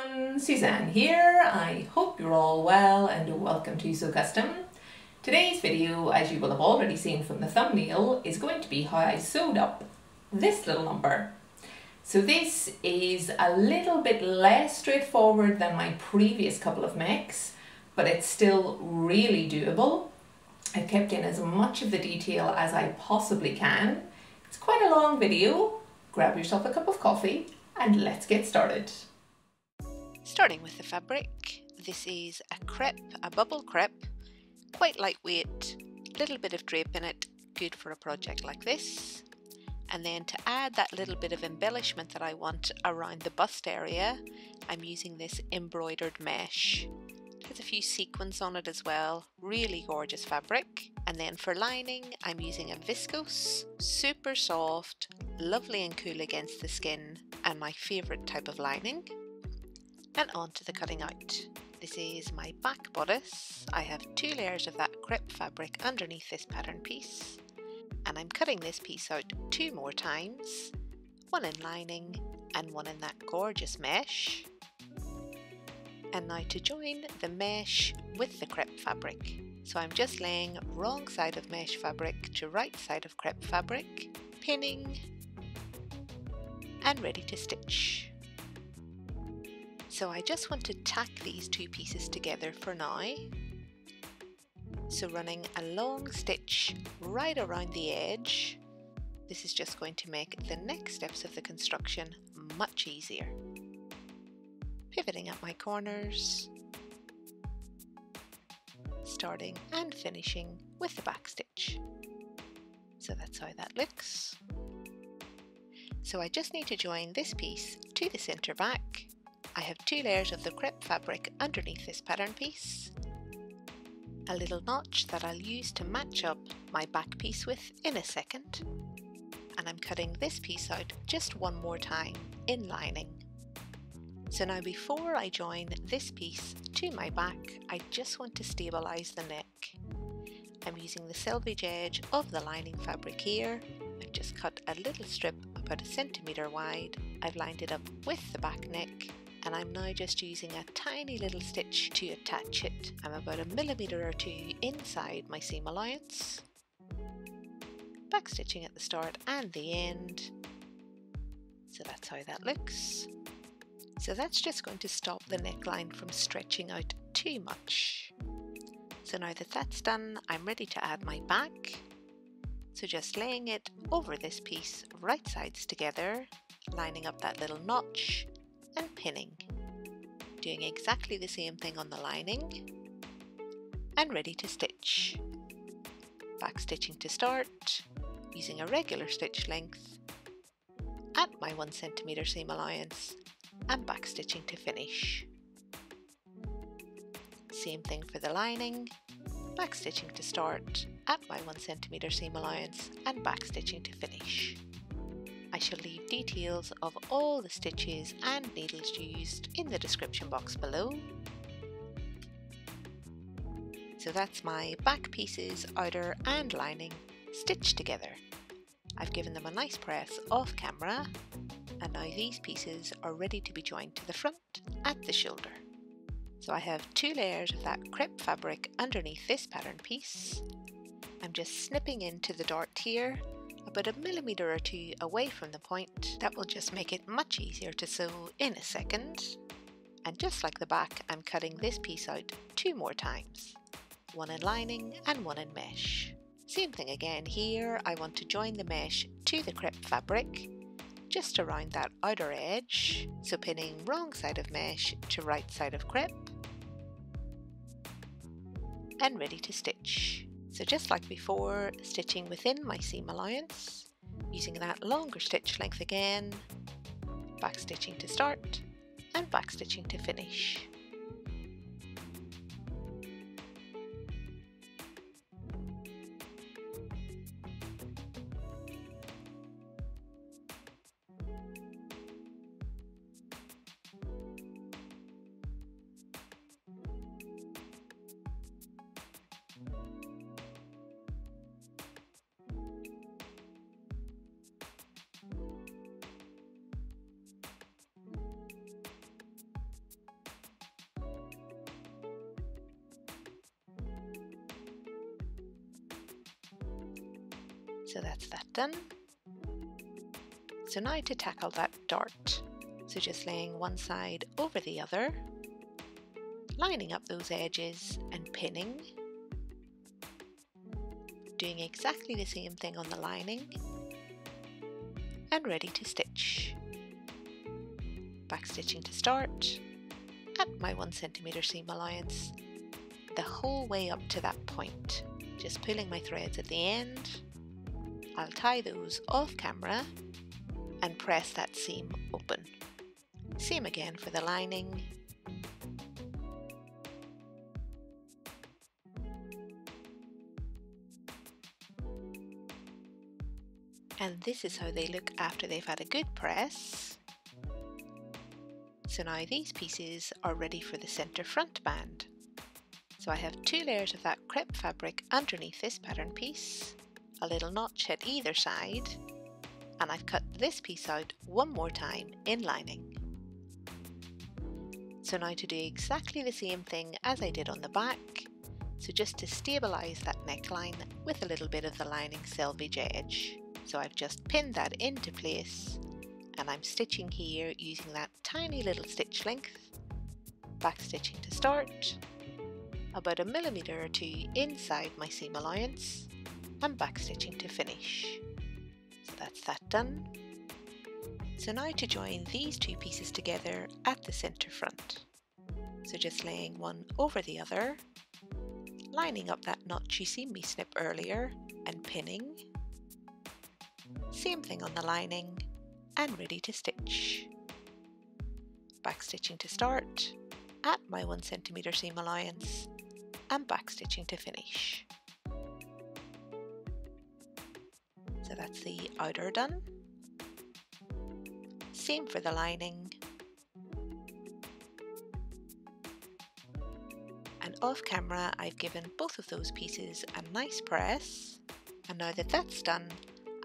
everyone, Suzanne here. I hope you're all well and welcome to So Custom. Today's video, as you will have already seen from the thumbnail, is going to be how I sewed up this little number. So this is a little bit less straightforward than my previous couple of mechs, but it's still really doable. I've kept in as much of the detail as I possibly can. It's quite a long video. Grab yourself a cup of coffee and let's get started. Starting with the fabric, this is a crepe, a bubble crepe, quite lightweight, little bit of drape in it, good for a project like this. And then to add that little bit of embellishment that I want around the bust area, I'm using this embroidered mesh. It has a few sequins on it as well, really gorgeous fabric. And then for lining, I'm using a viscose, super soft, lovely and cool against the skin, and my favourite type of lining. And on to the cutting out. This is my back bodice. I have 2 layers of that crepe fabric underneath this pattern piece. And I'm cutting this piece out 2 more times, one in lining and one in that gorgeous mesh. And now to join the mesh with the crepe fabric. So I'm just laying wrong side of mesh fabric to right side of crepe fabric, pinning and ready to stitch. So I just want to tack these 2 pieces together for now. So running a long stitch right around the edge. This is just going to make the next steps of the construction much easier. Pivoting at my corners, starting and finishing with the back stitch. So that's how that looks. So I just need to join this piece to the centre back. I have 2 layers of the crepe fabric underneath this pattern piece, a little notch that I'll use to match up my back piece with in a second, and I'm cutting this piece out just one more time in lining. So now before I join this piece to my back, I just want to stabilise the neck. I'm using the selvage edge of the lining fabric here. I've just cut a little strip about 1 centimetre wide. I've lined it up with the back neck. And I'm now just using a tiny little stitch to attach it. I'm about 1 millimetre or 2 inside my seam allowance. Back stitching at the start and the end. So that's how that looks. So that's just going to stop the neckline from stretching out too much. So now that that's done, I'm ready to add my back. So just laying it over this piece, right sides together, lining up that little notch, and pinning, doing exactly the same thing on the lining, and ready to stitch. Back stitching to start, using a regular stitch length, at my 1 centimetre seam allowance, and back stitching to finish. Same thing for the lining, back stitching to start, at my 1 centimetre seam allowance, and back stitching to finish. I shall leave details of all the stitches and needles used in the description box below. So that's my back pieces, outer and lining, stitched together. I've given them a nice press off camera, and now these pieces are ready to be joined to the front at the shoulder. So I have 2 layers of that crepe fabric underneath this pattern piece. I'm just snipping into the dart here, about 1 millimetre or 2 away from the point. That will just make it much easier to sew in a second. And just like the back, I'm cutting this piece out 2 more times, one in lining and one in mesh. Same thing again here. I want to join the mesh to the crepe fabric, just around that outer edge. So pinning wrong side of mesh to right side of crepe, and ready to stitch. So just like before, stitching within my seam allowance, using that longer stitch length again, back stitching to start and back stitching to finish. So that's that done. So now to tackle that dart. So just laying one side over the other, lining up those edges and pinning. Doing exactly the same thing on the lining. And ready to stitch. Backstitching to start at my 1 centimeter seam allowance the whole way up to that point. Just pulling my threads at the end. I'll tie those off camera and press that seam open. Same again for the lining. And this is how they look after they've had a good press. So now these pieces are ready for the center front band. So I have 2 layers of that crepe fabric underneath this pattern piece, a little notch at either side, and I've cut this piece out one more time in lining. So now to do exactly the same thing as I did on the back, so just to stabilise that neckline with a little bit of the lining selvage edge. So I've just pinned that into place and I'm stitching here using that tiny little stitch length, backstitching to start, about 1 millimeter or 2 inside my seam allowance, and backstitching to finish. So that's that done. So now to join these 2 pieces together at the centre front. So just laying one over the other, lining up that notch you seen me snip earlier and pinning. Same thing on the lining and ready to stitch. Backstitching to start at my 1 centimeter seam allowance and backstitching to finish. So that's the outer done. Same for the lining. And off camera I've given both of those pieces a nice press, and now that that's done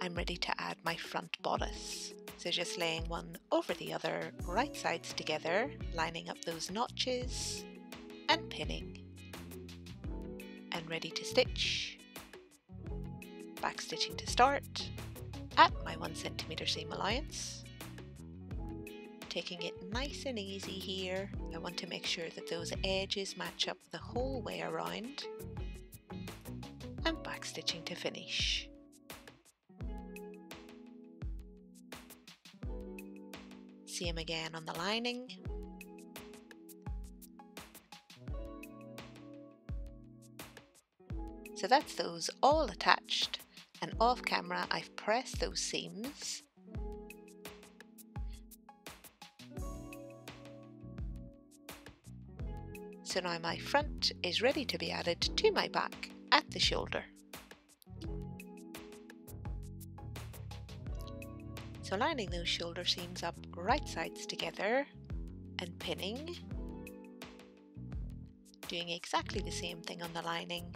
I'm ready to add my front bodice. So just laying one over the other, right sides together, lining up those notches and pinning. And ready to stitch. Backstitching to start at my 1 centimeter seam allowance. Taking it nice and easy here. I want to make sure that those edges match up the whole way around. And backstitching to finish. Same again on the lining. So that's those all attached, and off camera I've pressed those seams. So now my front is ready to be added to my back at the shoulder. So lining those shoulder seams up right sides together and pinning. Doing exactly the same thing on the lining.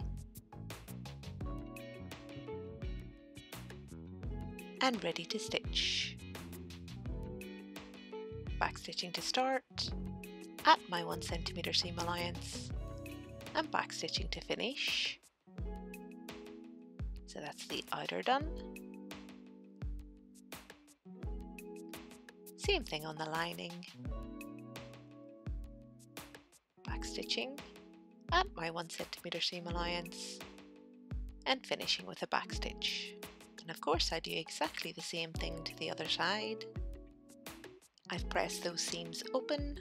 And ready to stitch. Backstitching to start at my 1 centimeter seam allowance and backstitching to finish. So that's the outer done. Same thing on the lining. Backstitching at my 1 centimeter seam allowance and finishing with a backstitch. And of course I do exactly the same thing to the other side. I've pressed those seams open,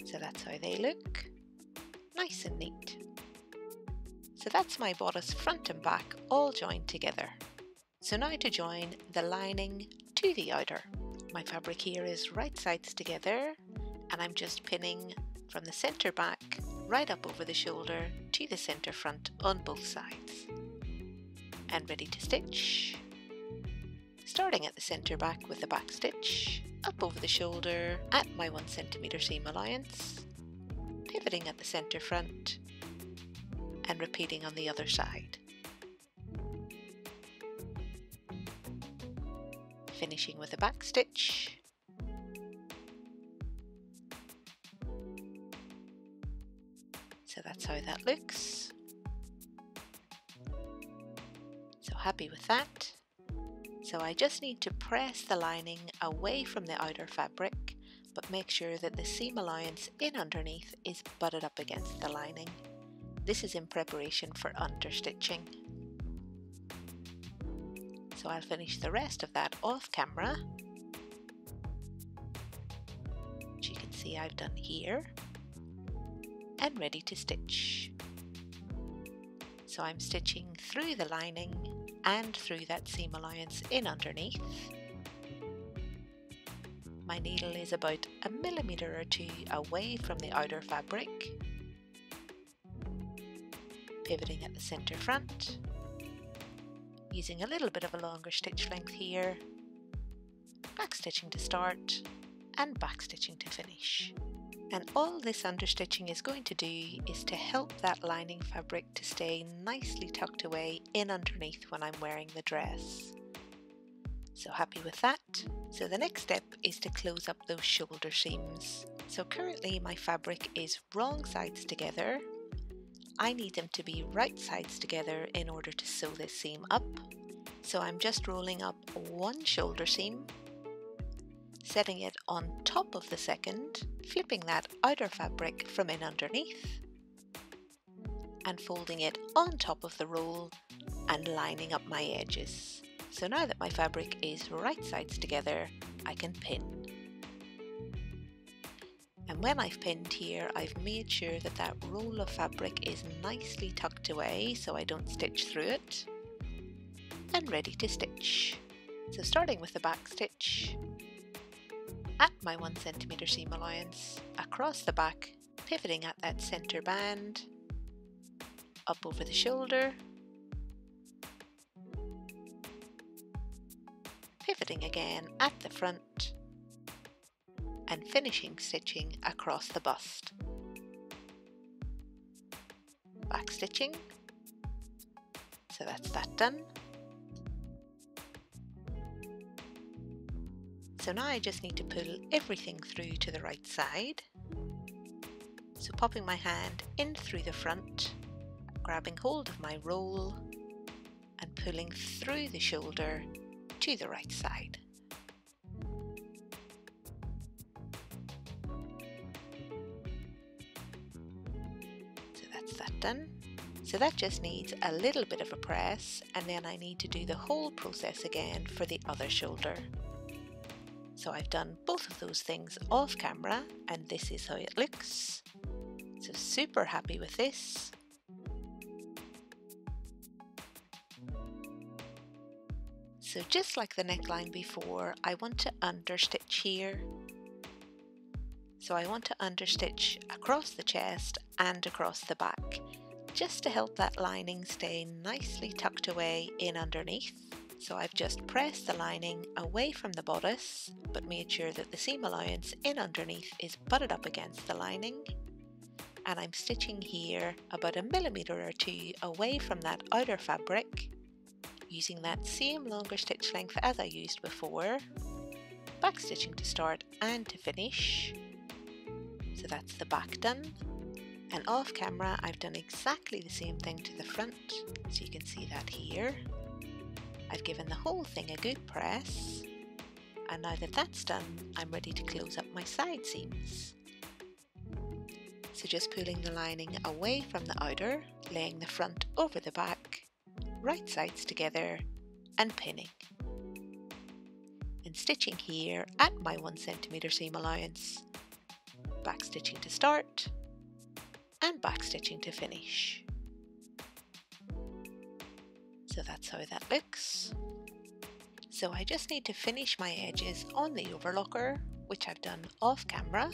so that's how they look, nice and neat. So that's my bodice front and back all joined together. So now to join the lining to the outer. My fabric here is right sides together and I'm just pinning from the centre back right up over the shoulder to the centre front on both sides. And ready to stitch. Starting at the centre back with a back stitch, up over the shoulder at my 1 centimeter seam allowance, pivoting at the centre front and repeating on the other side. Finishing with a back stitch. So that's how that looks. So happy with that. So I just need to press the lining away from the outer fabric, but make sure that the seam allowance in underneath is butted up against the lining. This is in preparation for understitching. So I'll finish the rest of that off camera, which you can see I've done here, and ready to stitch. So I'm stitching through the lining and through that seam allowance in underneath. My needle is about 1 millimeter or 2 away from the outer fabric, pivoting at the center front, using a little bit of a longer stitch length here, back stitching to start and back stitching to finish. And all this understitching is going to do is to help that lining fabric to stay nicely tucked away in underneath when I'm wearing the dress. So happy with that. So the next step is to close up those shoulder seams. So currently my fabric is wrong sides together. I need them to be right sides together in order to sew this seam up. So I'm just rolling up one shoulder seam, setting it on top of the second, flipping that outer fabric from in underneath, and folding it on top of the roll and lining up my edges. So now that my fabric is right sides together, I can pin. And when I've pinned here, I've made sure that that roll of fabric is nicely tucked away so I don't stitch through it, and ready to stitch. So starting with the back stitch, at my 1 centimeter seam allowance, across the back, pivoting at that center band, up over the shoulder, pivoting again at the front, and finishing stitching across the bust. Back stitching, so that's that done. So now I just need to pull everything through to the right side. So popping my hand in through the front, grabbing hold of my roll and pulling through the shoulder to the right side. So that's that done. So that just needs a little bit of a press, and then I need to do the whole process again for the other shoulder. So I've done both of those things off camera, and this is how it looks. So super happy with this. So just like the neckline before, I want to understitch here. So I want to understitch across the chest and across the back, just to help that lining stay nicely tucked away in underneath. So I've just pressed the lining away from the bodice, but made sure that the seam allowance in underneath is butted up against the lining. And I'm stitching here about 1 millimeter or 2 away from that outer fabric, using that same longer stitch length as I used before, back stitching to start and to finish. So that's the back done. And off camera I've done exactly the same thing to the front, so you can see that here. I've given the whole thing a good press, and now that that's done, I'm ready to close up my side seams. So just pulling the lining away from the outer, laying the front over the back, right sides together, and pinning. And stitching here at my 1 centimeter seam allowance, back stitching to start, and back stitching to finish. So that's how that looks. So I just need to finish my edges on the overlocker, which I've done off camera.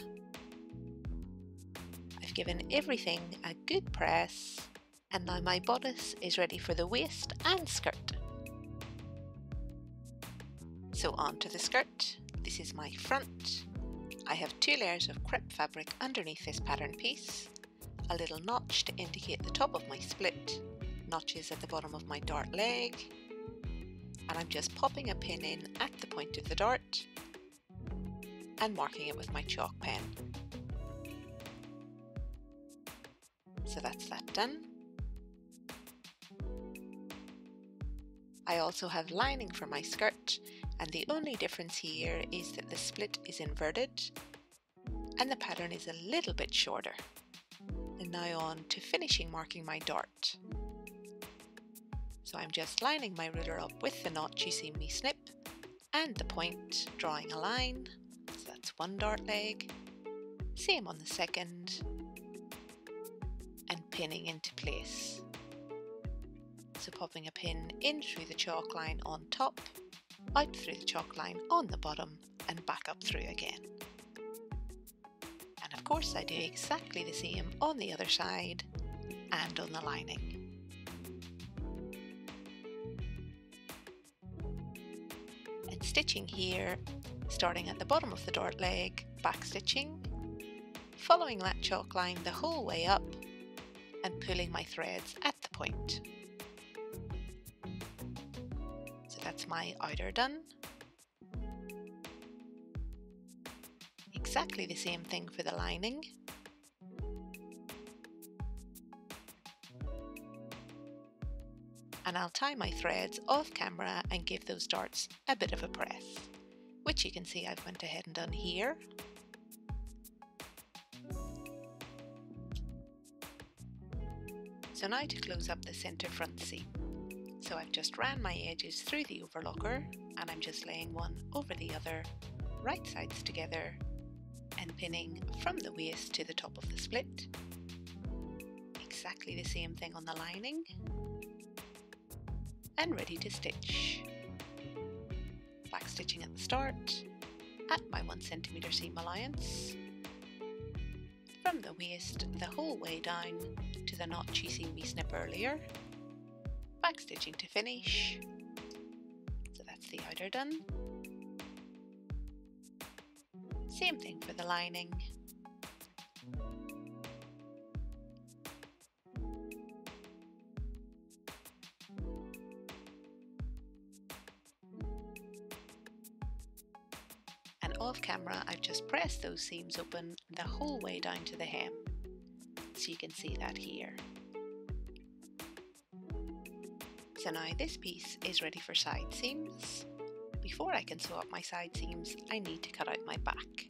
I've given everything a good press, and now my bodice is ready for the waist and skirt. So on to the skirt. This is my front. I have 2 layers of crepe fabric underneath this pattern piece, a little notch to indicate the top of my split, notches at the bottom of my dart leg, and I'm just popping a pin in at the point of the dart and marking it with my chalk pen. So that's that done. I also have lining for my skirt, and the only difference here is that the split is inverted and the pattern is a little bit shorter. And now on to finishing marking my dart. So I'm just lining my ruler up with the notch you see me snip and the point, drawing a line. So that's one dart leg, same on the second, and pinning into place. So popping a pin in through the chalk line on top, out through the chalk line on the bottom, and back up through again. And of course I do exactly the same on the other side and on the lining. And stitching here, starting at the bottom of the dart leg, back stitching, following that chalk line the whole way up, and pulling my threads at the point. So that's my outer done. Exactly the same thing for the lining. And I'll tie my threads off camera and give those darts a bit of a press, which you can see I've went ahead and done here. So now to close up the centre front seam. So I've just ran my edges through the overlocker and I'm just laying one over the other, right sides together, and pinning from the waist to the top of the split. Exactly the same thing on the lining. And ready to stitch. Back stitching at the start, at my 1 cm seam allowance, from the waist the whole way down to the notch you seen me snip earlier, back stitching to finish. So that's the outer done. Same thing for the lining. And off camera I've just pressed those seams open the whole way down to the hem, so you can see that here. So now this piece is ready for side seams. Before I can sew up my side seams, I need to cut out my back.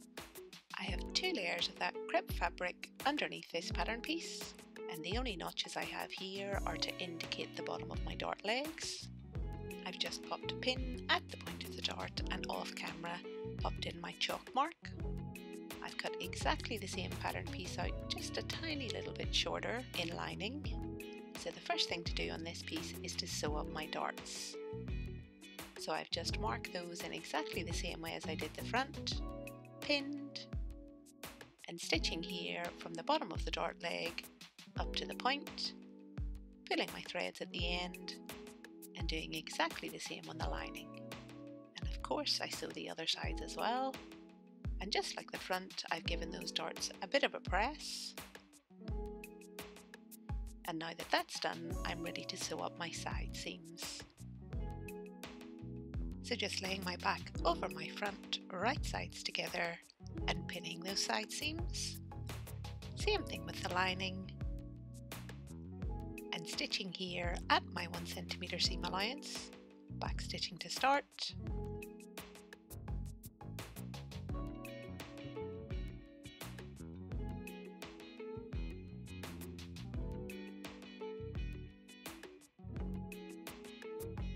I have 2 layers of that crepe fabric underneath this pattern piece, and the only notches I have here are to indicate the bottom of my dart legs. I've just popped a pin at the point of the dart and off camera popped in my chalk mark. I've cut exactly the same pattern piece out, just a tiny little bit shorter in lining. So the first thing to do on this piece is to sew up my darts. So I've just marked those in exactly the same way as I did the front, pinned, and stitching here from the bottom of the dart leg up to the point, pulling my threads at the end, and doing exactly the same on the lining. And of course I sew the other sides as well, and just like the front I've given those darts a bit of a press. And now that that's done, I'm ready to sew up my side seams. So just laying my back over my front, right sides together, and pinning those side seams. Same thing with the lining. And stitching here at my 1 cm seam allowance, back stitching to start.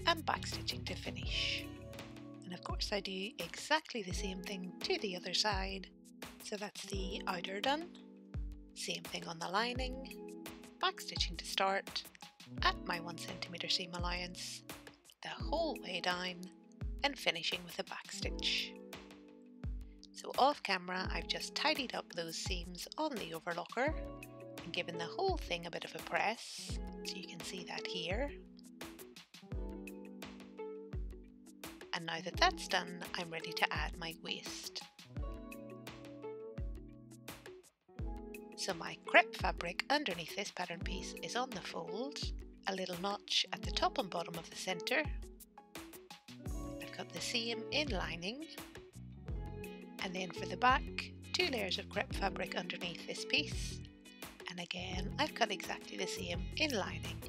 And back stitching to finish. And of course I do exactly the same thing to the other side. So that's the outer done. Same thing on the lining. Back stitching to start at my 1 cm seam allowance, the whole way down, and finishing with a back stitch. So off camera I've just tidied up those seams on the overlocker and given the whole thing a bit of a press, so you can see that here. And now that that's done, I'm ready to add my waist. So my crepe fabric underneath this pattern piece is on the fold, a little notch at the top and bottom of the centre. I've cut the seam in lining, and then for the back, 2 layers of crepe fabric underneath this piece, and again I've cut exactly the same in lining.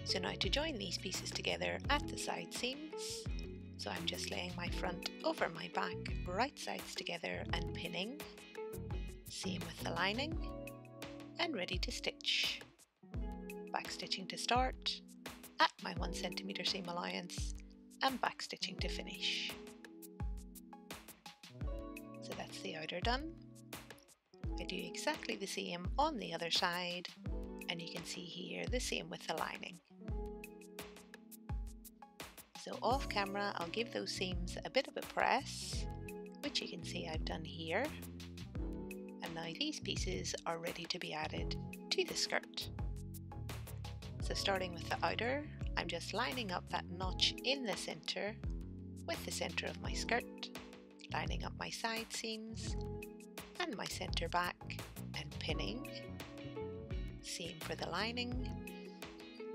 So now to join these pieces together at the side seams, so I'm just laying my front over my back, right sides together and pinning. Same with the lining, and ready to stitch. Back stitching to start, at my 1 cm seam allowance, and back stitching to finish. So that's the outer done. I do exactly the same on the other side, and you can see here the same with the lining. So off camera I'll give those seams a bit of a press, which you can see I've done here. And now these pieces are ready to be added to the skirt. So starting with the outer, I'm just lining up that notch in the centre with the centre of my skirt, lining up my side seams and my centre back and pinning. Same for the lining,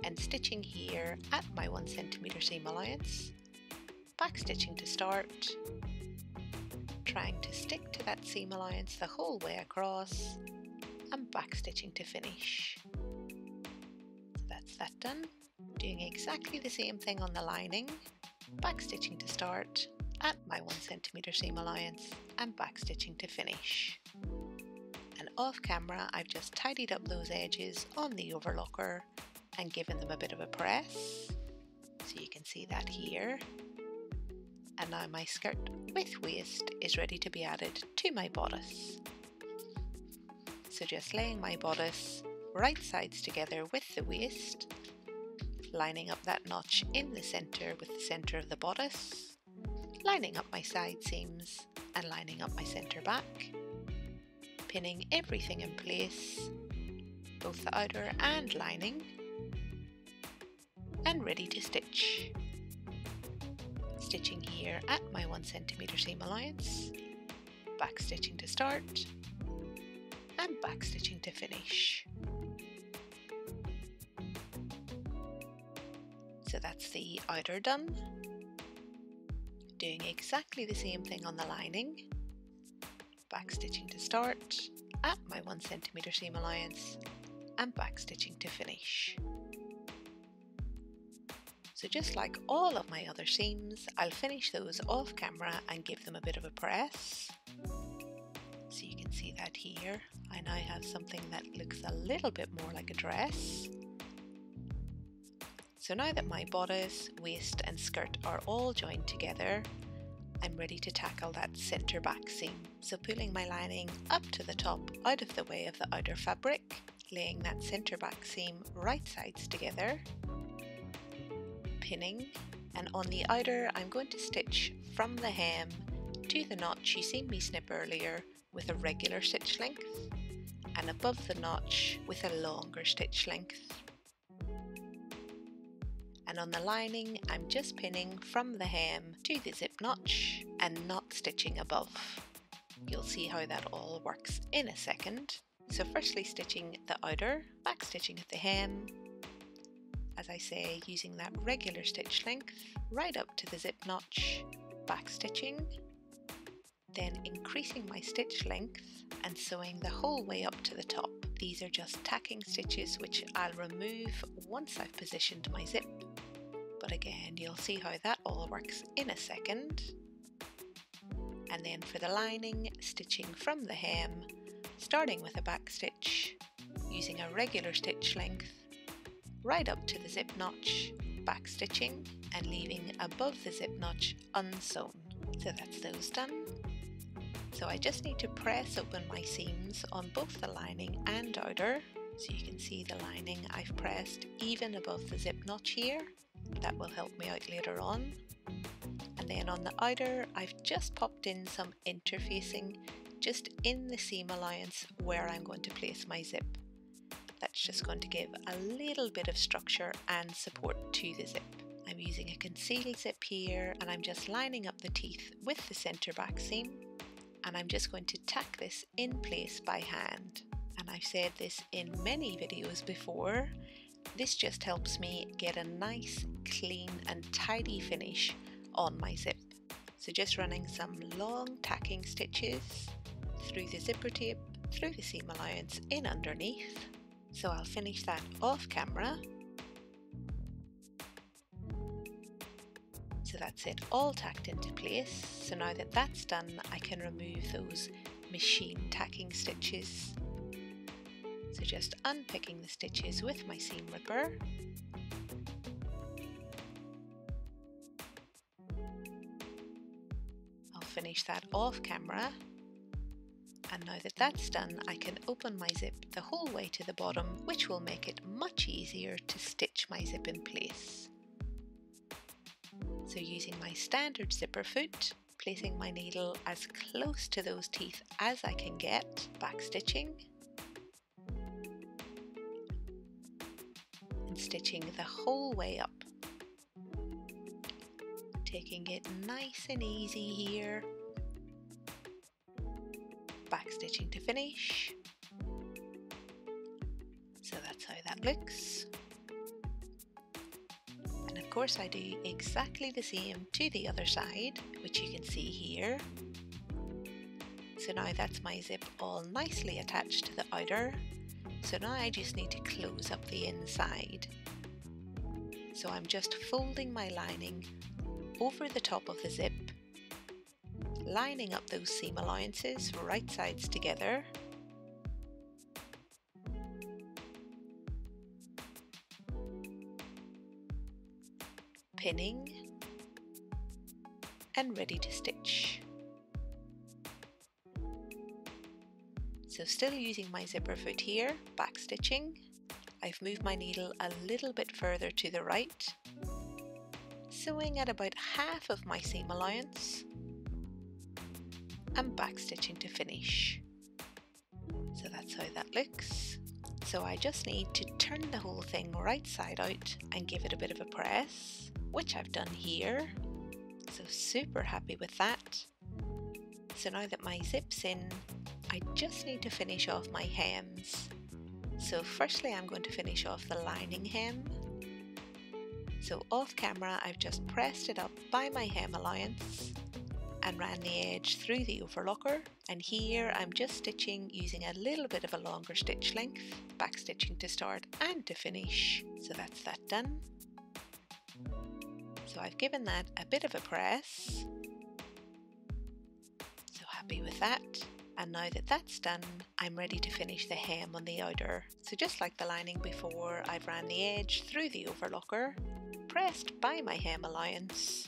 and stitching here at my 1 cm seam allowance, back stitching to start, trying to stick to that seam allowance the whole way across, and back stitching to finish. So that's that done. Doing exactly the same thing on the lining, back stitching to start at my 1 cm seam allowance and back stitching to finish. And off camera I've just tidied up those edges on the overlocker and given them a bit of a press, so you can see that here. And now my skirt with waist is ready to be added to my bodice. So just laying my bodice right sides together with the waist, lining up that notch in the centre with the centre of the bodice, lining up my side seams and lining up my centre back, pinning everything in place, both the outer and lining, and ready to stitch. Stitching here at my 1 cm seam allowance, back stitching to start and back stitching to finish. So that's the outer done. Doing exactly the same thing on the lining, back stitching to start at my 1 cm seam allowance and back stitching to finish. So just like all of my other seams, I'll finish those off camera and give them a bit of a press. So you can see that here. I now have something that looks a little bit more like a dress. So now that my bodice, waist and skirt are all joined together, I'm ready to tackle that centre back seam. So pulling my lining up to the top out of the way of the outer fabric, laying that centre back seam right sides together, pinning, and on the outer I'm going to stitch from the hem to the notch you seen me snip earlier with a regular stitch length, and above the notch with a longer stitch length. And on the lining I'm just pinning from the hem to the zip notch and not stitching above. You'll see how that all works in a second. So firstly stitching the outer, back stitching at the hem, as I say, using that regular stitch length right up to the zip notch, back stitching, then increasing my stitch length and sewing the whole way up to the top. These are just tacking stitches which I'll remove once I've positioned my zip, but again you'll see how that all works in a second. And then for the lining, stitching from the hem, starting with a back stitch, using a regular stitch length right up to the zip notch, back stitching and leaving above the zip notch unsewn. So that's those done. So I just need to press open my seams on both the lining and outer. So you can see the lining I've pressed even above the zip notch here. That will help me out later on. And then on the outer I've just popped in some interfacing just in the seam allowance where I'm going to place my zip. That's just going to give a little bit of structure and support to the zip. I'm using a concealed zip here and I'm just lining up the teeth with the centre back seam, and I'm just going to tack this in place by hand. And I've said this in many videos before, this just helps me get a nice, clean and tidy finish on my zip. So just running some long tacking stitches through the zipper tape, through the seam allowance in underneath. So I'll finish that off camera. So that's it, all tacked into place. So now that that's done, I can remove those machine tacking stitches. So just unpicking the stitches with my seam ripper. I'll finish that off camera. And now that that's done, I can open my zip the whole way to the bottom, which will make it much easier to stitch my zip in place. So using my standard zipper foot, placing my needle as close to those teeth as I can get, back stitching, and stitching the whole way up. Taking it nice and easy here. Back stitching to finish. So that's how that looks. And of course I do exactly the same to the other side, which you can see here. So now that's my zip all nicely attached to the outer. So now I just need to close up the inside. So I'm just folding my lining over the top of the zip, lining up those seam allowances right sides together, pinning, and ready to stitch. So still using my zipper foot here, back stitching. I've moved my needle a little bit further to the right, sewing at about half of my seam allowance, and back stitching to finish. So that's how that looks. So I just need to turn the whole thing right side out and give it a bit of a press, which I've done here. So super happy with that. So now that my zip's in, I just need to finish off my hems. So firstly I'm going to finish off the lining hem. So off camera I've just pressed it up by my hem allowance and ran the edge through the overlocker, and here I'm just stitching using a little bit of a longer stitch length, back stitching to start and to finish. So that's that done. So I've given that a bit of a press. So happy with that. And now that that's done, I'm ready to finish the hem on the outer. So just like the lining before, I've ran the edge through the overlocker, pressed by my hem allowance,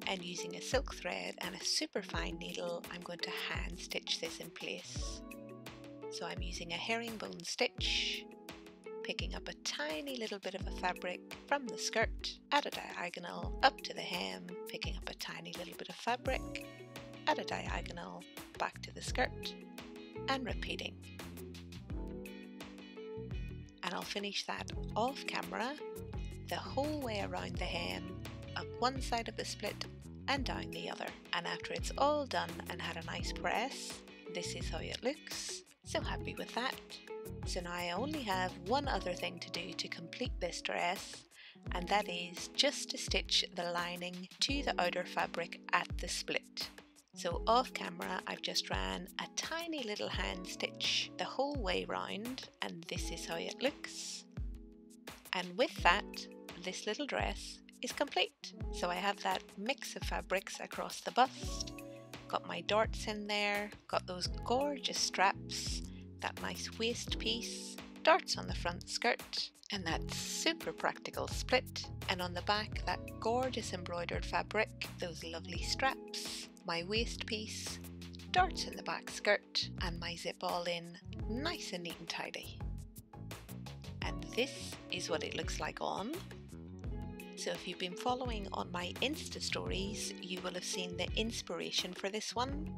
and using a silk thread and a super fine needle, I'm going to hand stitch this in place. So I'm using a herringbone stitch, picking up a tiny little bit of a fabric from the skirt at a diagonal up to the hem, picking up a tiny little bit of fabric at a diagonal back to the skirt, and repeating. And I'll finish that off camera the whole way around the hem, up one side of the split and down the other. And after it's all done and had a nice press, this is how it looks. So happy with that. So now I only have one other thing to do to complete this dress, and that is just to stitch the lining to the outer fabric at the split. So off camera I've just ran a tiny little hand stitch the whole way round, and this is how it looks. And with that, this little dress is complete. So I have that mix of fabrics across the bust, got my darts in there, got those gorgeous straps, that nice waist piece, darts on the front skirt, and that super practical split, and on the back that gorgeous embroidered fabric, those lovely straps, my waist piece, darts in the back skirt, and my zip all in, nice and neat and tidy. And this is what it looks like on. So if you've been following on my Insta stories, you will have seen the inspiration for this one,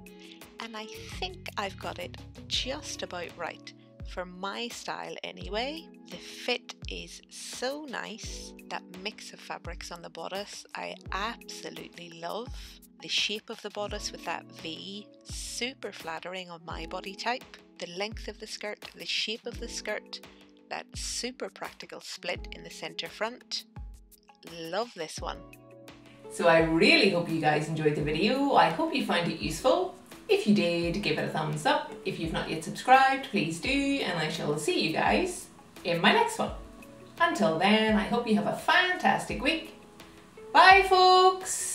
and I think I've got it just about right for my style anyway. The fit is so nice. That mix of fabrics on the bodice I absolutely love. The shape of the bodice with that V, super flattering on my body type. The length of the skirt, the shape of the skirt, that super practical split in the center front. Love this one. So I really hope you guys enjoyed the video. I hope you found it useful. If you did, give it a thumbs up. If you've not yet subscribed, please do, and I shall see you guys in my next one. Until then, I hope you have a fantastic week. Bye folks! looks.